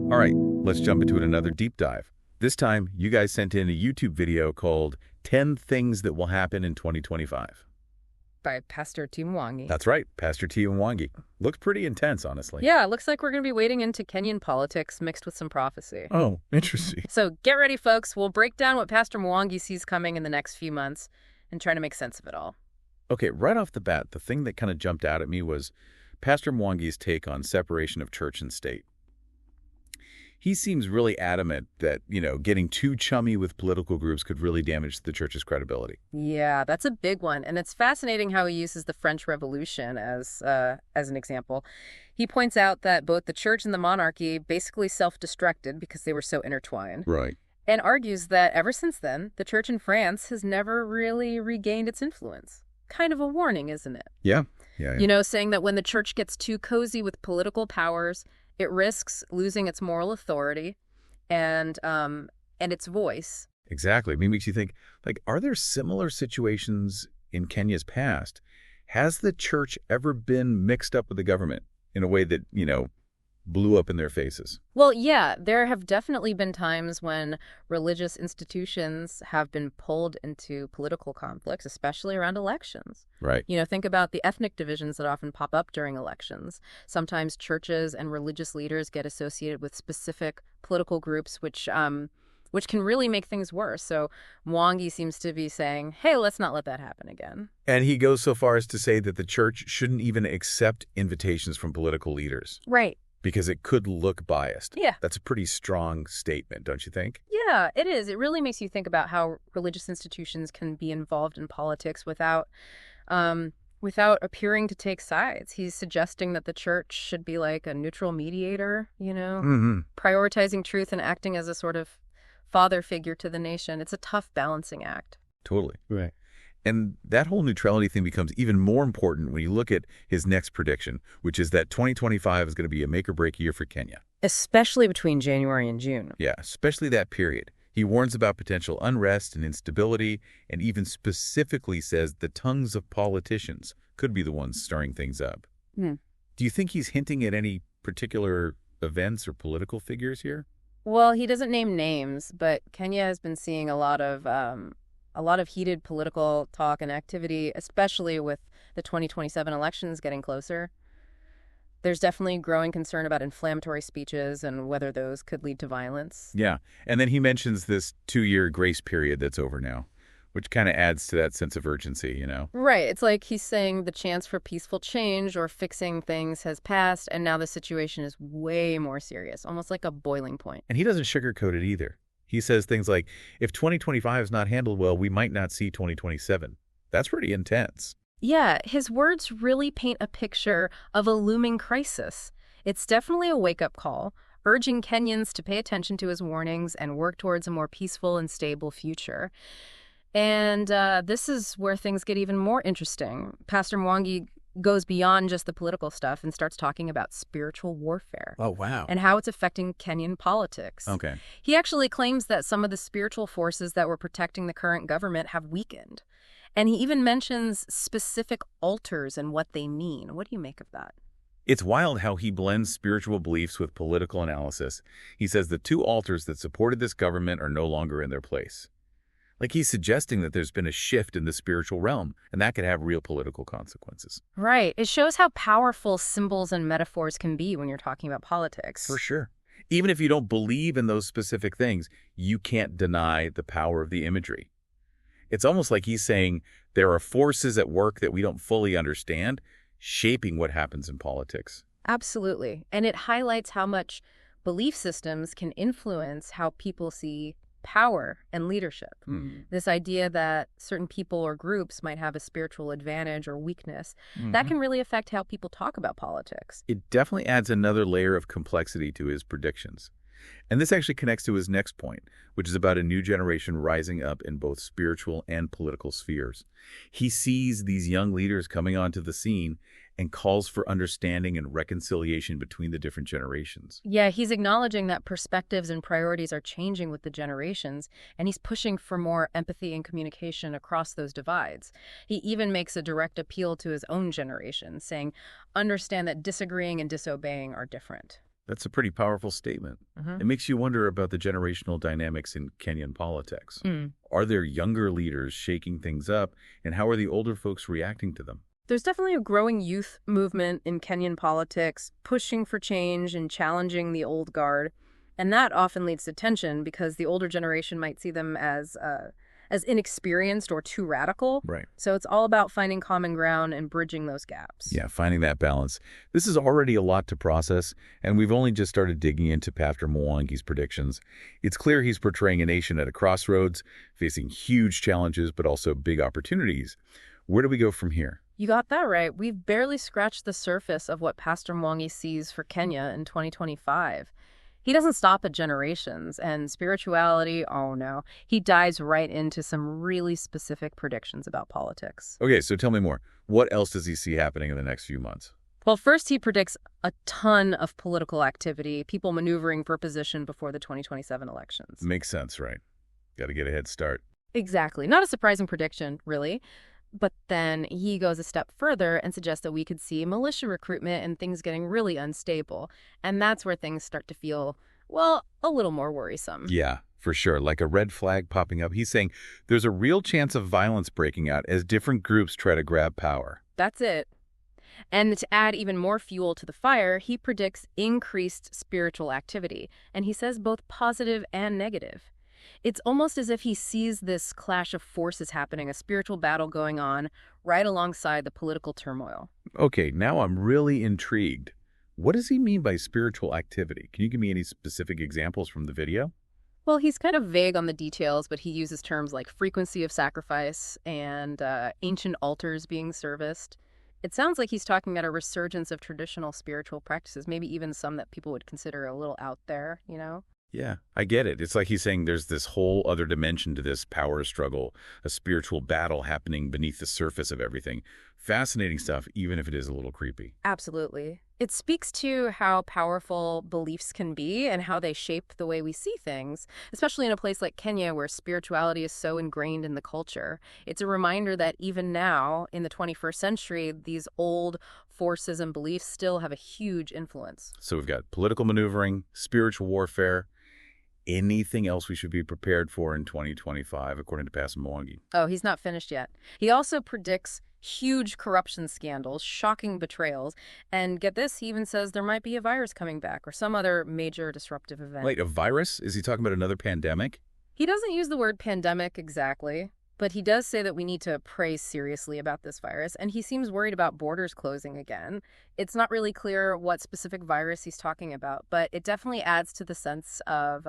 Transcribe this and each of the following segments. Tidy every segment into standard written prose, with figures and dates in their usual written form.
All right, let's jump into another deep dive. This time, you guys sent in a YouTube video called 10 Things That Will Happen in 2025. By Pastor T MWANGI. That's right, Pastor T MWANGI. Looks pretty intense, honestly. Yeah, it looks like we're going to be wading into Kenyan politics mixed with some prophecy. Oh, interesting. So get ready, folks. We'll break down what Pastor MWANGI sees coming in the next few months and try to make sense of it all. Okay, right off the bat, the thing that kind of jumped out at me was Pastor MWANGI's take on separation of church and state. He seems really adamant that, getting too chummy with political groups could really damage the church's credibility. Yeah, that's a big one. And it's fascinating how he uses the French Revolution as an example. He points out that both the church and the monarchy basically self-destructed because they were so intertwined. Right. And argues that ever since then, the church in France has never really regained its influence. Kind of a warning, isn't it? Yeah. Saying that when the church gets too cozy with political powers, it risks losing its moral authority and its voice. Exactly. It makes you think, are there similar situations in Kenya's past? Has the church ever been mixed up with the government in a way that, blew up in their faces? Well, yeah, there have definitely been times when religious institutions have been pulled into political conflicts, especially around elections. Right. Think about the ethnic divisions that often pop up during elections. Sometimes churches and religious leaders get associated with specific political groups, which can really make things worse. So MWANGI seems to be saying, hey, let's not let that happen again. And he goes so far as to say that the church shouldn't even accept invitations from political leaders. Right. Because it could look biased. Yeah. That's a pretty strong statement, don't you think? Yeah, it is. It really makes you think about how religious institutions can be involved in politics without appearing to take sides. He's suggesting that the church should be like a neutral mediator, prioritizing truth and acting as a sort of father figure to the nation. It's a tough balancing act. Totally. Right. And that whole neutrality thing becomes even more important when you look at his next prediction, which is that 2025 is going to be a make-or-break year for Kenya. Especially between January and June. Yeah, especially that period. He warns about potential unrest and instability, and even specifically says the tongues of politicians could be the ones stirring things up. Do you think he's hinting at any particular events or political figures here? Well, he doesn't name names, but Kenya has been seeing a lot of heated political talk and activity, especially with the 2027 elections getting closer. There's definitely growing concern about inflammatory speeches and whether those could lead to violence. Yeah, and then he mentions this 2-year grace period that's over now, which kind of adds to that sense of urgency, Right. It's like he's saying the chance for peaceful change or fixing things has passed, and now the situation is way more serious, almost like a boiling point. And he doesn't sugarcoat it either. He says things like, if 2025 is not handled well, we might not see 2027. That's pretty intense. Yeah, his words really paint a picture of a looming crisis. It's definitely a wake-up call, urging Kenyans to pay attention to his warnings and work towards a more peaceful and stable future. And this is where things get even more interesting. Pastor MWANGI goes beyond just the political stuff and starts talking about spiritual warfare. Oh, wow. And how it's affecting Kenyan politics. Okay. He actually claims that some of the spiritual forces that were protecting the current government have weakened. And he even mentions specific altars and what they mean. What do you make of that? It's wild how he blends spiritual beliefs with political analysis. He says the 2 altars that supported this government are no longer in their place. Like he's suggesting that there's been a shift in the spiritual realm, and that could have real political consequences. Right. It shows how powerful symbols and metaphors can be when you're talking about politics. For sure. Even if you don't believe in those specific things, you can't deny the power of the imagery. It's almost like he's saying there are forces at work that we don't fully understand, shaping what happens in politics. Absolutely. And it highlights how much belief systems can influence how people see power and leadership. This idea that certain people or groups might have a spiritual advantage or weakness, that can really affect how people talk about politics. It definitely adds another layer of complexity to his predictions. And this actually connects to his next point, which is about a new generation rising up in both spiritual and political spheres. He sees these young leaders coming onto the scene and calls for understanding and reconciliation between the different generations. Yeah, he's acknowledging that perspectives and priorities are changing with the generations, and he's pushing for more empathy and communication across those divides. He even makes a direct appeal to his own generation, saying, understand that disagreeing and disobeying are different. That's a pretty powerful statement. It makes you wonder about the generational dynamics in Kenyan politics. Are there younger leaders shaking things up, and how are the older folks reacting to them? There's definitely a growing youth movement in Kenyan politics, pushing for change and challenging the old guard. And that often leads to tension because the older generation might see them as inexperienced or too radical. Right. So it's all about finding common ground and bridging those gaps. Yeah, finding that balance. This is already a lot to process, and we've only just started digging into Pastor Mwangi's predictions. It's clear he's portraying a nation at a crossroads, facing huge challenges, but also big opportunities. Where do we go from here? You got that right. We've barely scratched the surface of what Pastor Mwangi sees for Kenya in 2025. He doesn't stop at generations and spirituality, oh no. He dives right into some really specific predictions about politics. Okay, so tell me more. What else does he see happening in the next few months? Well, first he predicts a ton of political activity, people maneuvering for position before the 2027 elections. Makes sense, right? Got to get a head start. Exactly. Not a surprising prediction, really. But then he goes a step further and suggests that we could see militia recruitment and things getting really unstable. And that's where things start to feel, well, a little more worrisome. Yeah, for sure. Like a red flag popping up. He's saying there's a real chance of violence breaking out as different groups try to grab power. That's it. And to add even more fuel to the fire, he predicts increased spiritual activity. And he says both positive and negative. It's almost as if he sees this clash of forces happening, a spiritual battle going on right alongside the political turmoil. Okay, now I'm really intrigued. What does he mean by spiritual activity? Can you give me any specific examples from the video? Well, he's kind of vague on the details, but he uses terms like frequency of sacrifice and ancient altars being serviced. It sounds like he's talking about a resurgence of traditional spiritual practices, maybe even some that people would consider a little out there, you know? Yeah, I get it. It's like he's saying there's this whole other dimension to this power struggle, a spiritual battle happening beneath the surface of everything. Fascinating stuff, even if it is a little creepy. Absolutely. It speaks to how powerful beliefs can be and how they shape the way we see things, especially in a place like Kenya where spirituality is so ingrained in the culture. It's a reminder that even now, in the 21st century, these old forces and beliefs still have a huge influence. So we've got political maneuvering, spiritual warfare. Anything else we should be prepared for in 2025, according to Pastor Mwangi? Oh, he's not finished yet. He also predicts huge corruption scandals, shocking betrayals, and get this, he even says there might be a virus coming back or some other major disruptive event. Wait, a virus? Is he talking about another pandemic? He doesn't use the word pandemic exactly, but he does say that we need to pray seriously about this virus, and he seems worried about borders closing again. It's not really clear what specific virus he's talking about, but it definitely adds to the sense of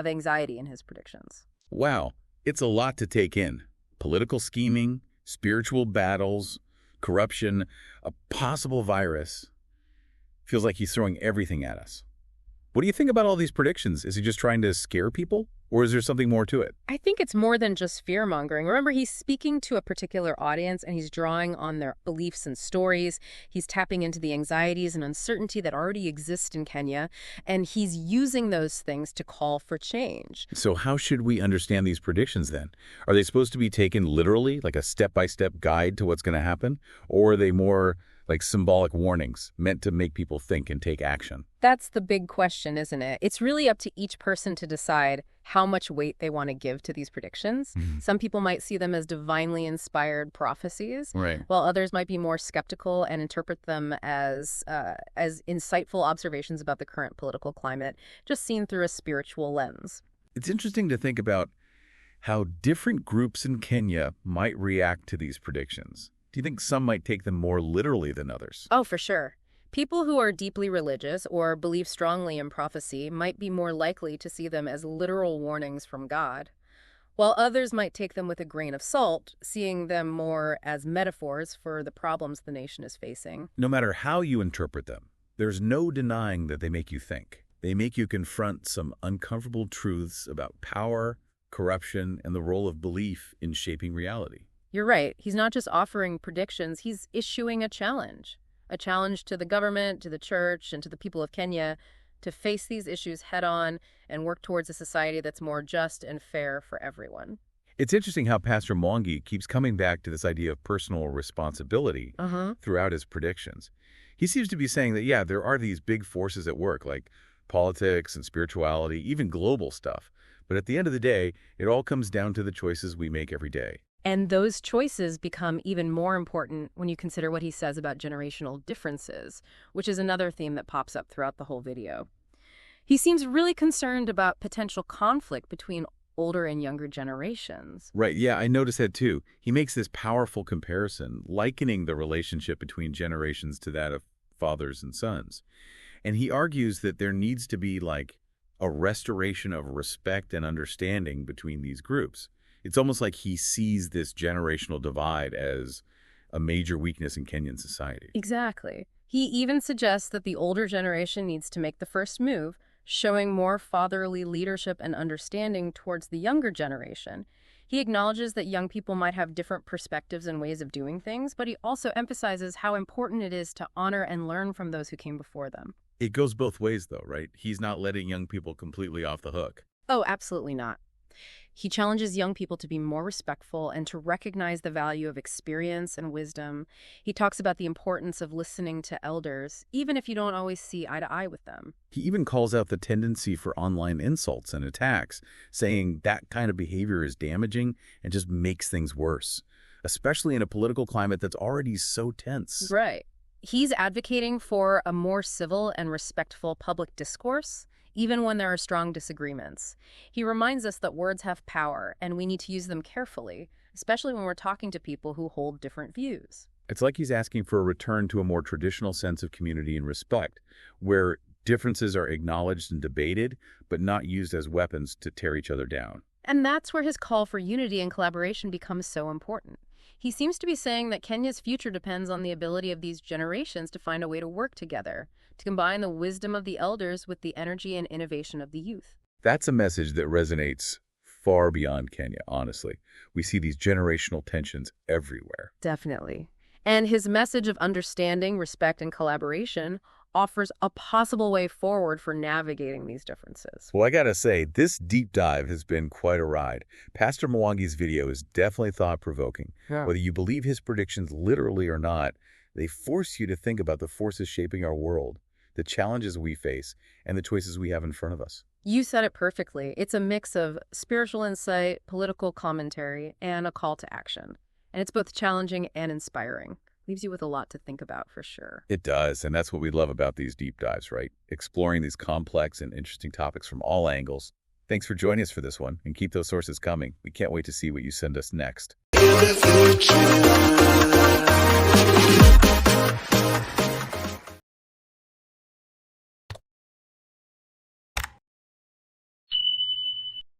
anxiety in his predictions. Wow, it's a lot to take in. Political scheming, spiritual battles, corruption, a possible virus. Feels like he's throwing everything at us. What do you think about all these predictions? Is he just trying to scare people? Or is there something more to it? I think it's more than just fear-mongering. Remember, he's speaking to a particular audience and he's drawing on their beliefs and stories. He's tapping into the anxieties and uncertainty that already exist in Kenya, and he's using those things to call for change. So how should we understand these predictions then? Are they supposed to be taken literally, like a step-by-step guide to what's going to happen? Or are they more like symbolic warnings meant to make people think and take action? That's the big question, isn't it? It's really up to each person to decide how much weight they want to give to these predictions. Some people might see them as divinely inspired prophecies, Right. while others might be more skeptical and interpret them as insightful observations about the current political climate, just seen through a spiritual lens. It's interesting to think about how different groups in Kenya might react to these predictions. Do you think some might take them more literally than others? Oh, for sure. People who are deeply religious or believe strongly in prophecy might be more likely to see them as literal warnings from God, while others might take them with a grain of salt, seeing them more as metaphors for the problems the nation is facing. No matter how you interpret them, there's no denying that they make you think. They make you confront some uncomfortable truths about power, corruption, and the role of belief in shaping reality. You're right. He's not just offering predictions, he's issuing a challenge to the government, to the church, and to the people of Kenya to face these issues head on and work towards a society that's more just and fair for everyone. It's interesting how Pastor Mwangi keeps coming back to this idea of personal responsibility throughout his predictions. He seems to be saying that, yeah, there are these big forces at work, like politics and spirituality, even global stuff. But at the end of the day, it all comes down to the choices we make every day. And those choices become even more important when you consider what he says about generational differences, which is another theme that pops up throughout the whole video. He seems really concerned about potential conflict between older and younger generations. Right, yeah, I noticed that too. He makes this powerful comparison, likening the relationship between generations to that of fathers and sons. And he argues that there needs to be like a restoration of respect and understanding between these groups. It's almost like he sees this generational divide as a major weakness in Kenyan society. Exactly. He even suggests that the older generation needs to make the first move, showing more fatherly leadership and understanding towards the younger generation. He acknowledges that young people might have different perspectives and ways of doing things, but he also emphasizes how important it is to honor and learn from those who came before them. It goes both ways, though, right? He's not letting young people completely off the hook. Oh, absolutely not. He challenges young people to be more respectful and to recognize the value of experience and wisdom. He talks about the importance of listening to elders, even if you don't always see eye to eye with them. He even calls out the tendency for online insults and attacks, saying that kind of behavior is damaging and just makes things worse, especially in a political climate that's already so tense. Right. He's advocating for a more civil and respectful public discourse, even when there are strong disagreements. He reminds us that words have power, and we need to use them carefully, especially when we're talking to people who hold different views. It's like he's asking for a return to a more traditional sense of community and respect, where differences are acknowledged and debated, but not used as weapons to tear each other down. And that's where his call for unity and collaboration becomes so important. He seems to be saying that Kenya's future depends on the ability of these generations to find a way to work together, to combine the wisdom of the elders with the energy and innovation of the youth. That's a message that resonates far beyond Kenya, honestly. We see these generational tensions everywhere. Definitely. And his message of understanding, respect, and collaboration offers a possible way forward for navigating these differences. Well, I gotta say, this deep dive has been quite a ride. Pastor Mwangi's video is definitely thought-provoking. Yeah. Whether you believe his predictions literally or not, they force you to think about the forces shaping our world, the challenges we face, and the choices we have in front of us. You said it perfectly. It's a mix of spiritual insight, political commentary, and a call to action. And it's both challenging and inspiring. Leaves you with a lot to think about for sure. It does, and that's what we love about these deep dives, right? Exploring these complex and interesting topics from all angles. Thanks for joining us for this one, and keep those sources coming. We can't wait to see what you send us next.